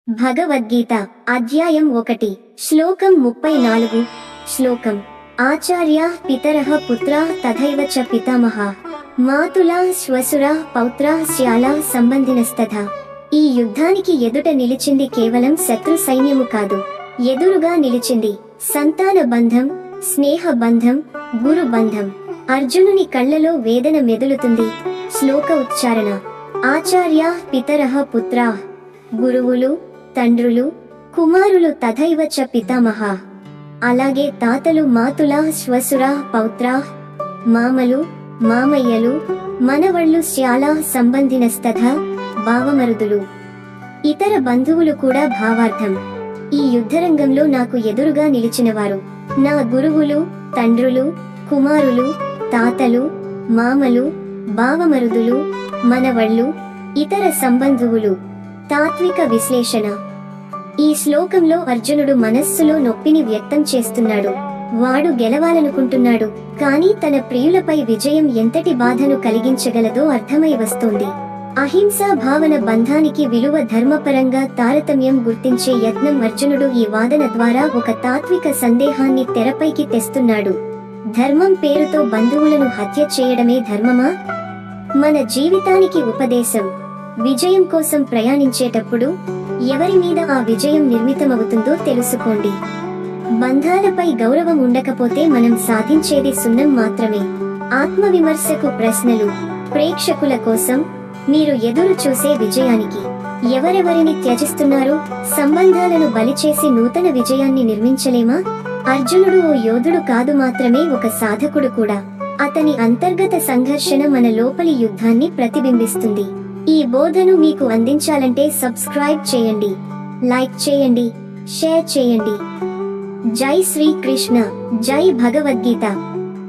భగవద్గీత అధ్యాయం 1 శ్లోకం 34 శ్లోకం ఆచార్యాః పితరః పుత్రాః తథైవ చ పితామహాః మాతులా శ్వశురా పౌత్రా శ్యాలా సంబంధినస్తథా. ఈ యుద్ధానికి ఎదుట నిలిచింది కేవలం శత్రు సైన్యము కాదు, ఎదురుగా నిలిచింది సంతాన బంధం, స్నేహ బంధం, గురు బంధం. అర్జునుని కళ్ళలో వేదన మెదులుతుంది. శ్లోక ఉచ్చారణ: ఆచార్యాః పితరః పుత్రాః, గురువులు, తండ్రులు, కుమారులు, తథైవ చ పితామహాః, అలాగే తాతలు, మాతులా శ్వశురా పౌత్రా, మామలు, మామయ్యలు, మనవళ్ళు, శ్యాలా సంబంధినస్తథా, బావమరుదులు, ఇతర బంధువులు కూడా భావార్థం. ఈ యుద్ధరంగంలో నాకు ఎదురుగా నిలిచినవారు నా గురువులు, తండ్రులు, కుమారులు, తాతలు, మామలు, బావమరుదులు, మనవళ్ళు, ఇతర సంబంధువులు. తాత్విక విశ్లేషణ: ఈ శ్లోకంలో అర్జునుడు మనస్సులో నొప్పిని వ్యక్తం చేస్తున్నాడు. వాడు గెలవాలనుకుంటున్నాడు, కానీ తన ప్రియులపై విజయం ఎంతటి బాధను కలిగించగలదో అర్థమై వస్తోంది. అహింసా భావన బంధానికి విలువ, ధర్మపరంగా తారతమ్యం గుర్తించే యత్నం. అర్జునుడు ఈ వాదన ద్వారా ఒక తాత్విక సందేహాన్ని తెరపైకి తెస్తున్నాడు. ధర్మం పేరుతో బంధువులను హత్య చేయడమే ధర్మమా? మన జీవితానికి ఉపదేశం: విజయం కోసం ప్రయాణించేటప్పుడు ఎవరి మీద ఆ విజయం నిర్మితమవుతుందో తెలుసుకోండి. బంధాలపై గౌరవం ఉండకపోతే మనం సాధించేది సున్నం మాత్రమే. ఆత్మవిమర్శకు ప్రశ్నలు: ప్రేక్షకుల కోసం, మీరు ఎదురు చూసే విజయానికి ఎవరెవరిని త్యజిస్తున్నారు? సంబంధాలను బలిచేసి నూతన విజయాన్ని నిర్మించలేమా? అర్జునుడు ఓ యోధుడు కాదు, మాత్రమే ఒక సాధకుడు కూడా. అతని అంతర్గత సంఘర్షణ మన లోపలి యుద్ధాన్ని ప్రతిబింబిస్తుంది. ఈ బోధను మీకు అందించాలంటే సబ్స్క్రైబ్ చేయండి, లైక్ చేయండి, షేర్ చేయండి. జై శ్రీకృష్ణ, జై భగవద్గీత.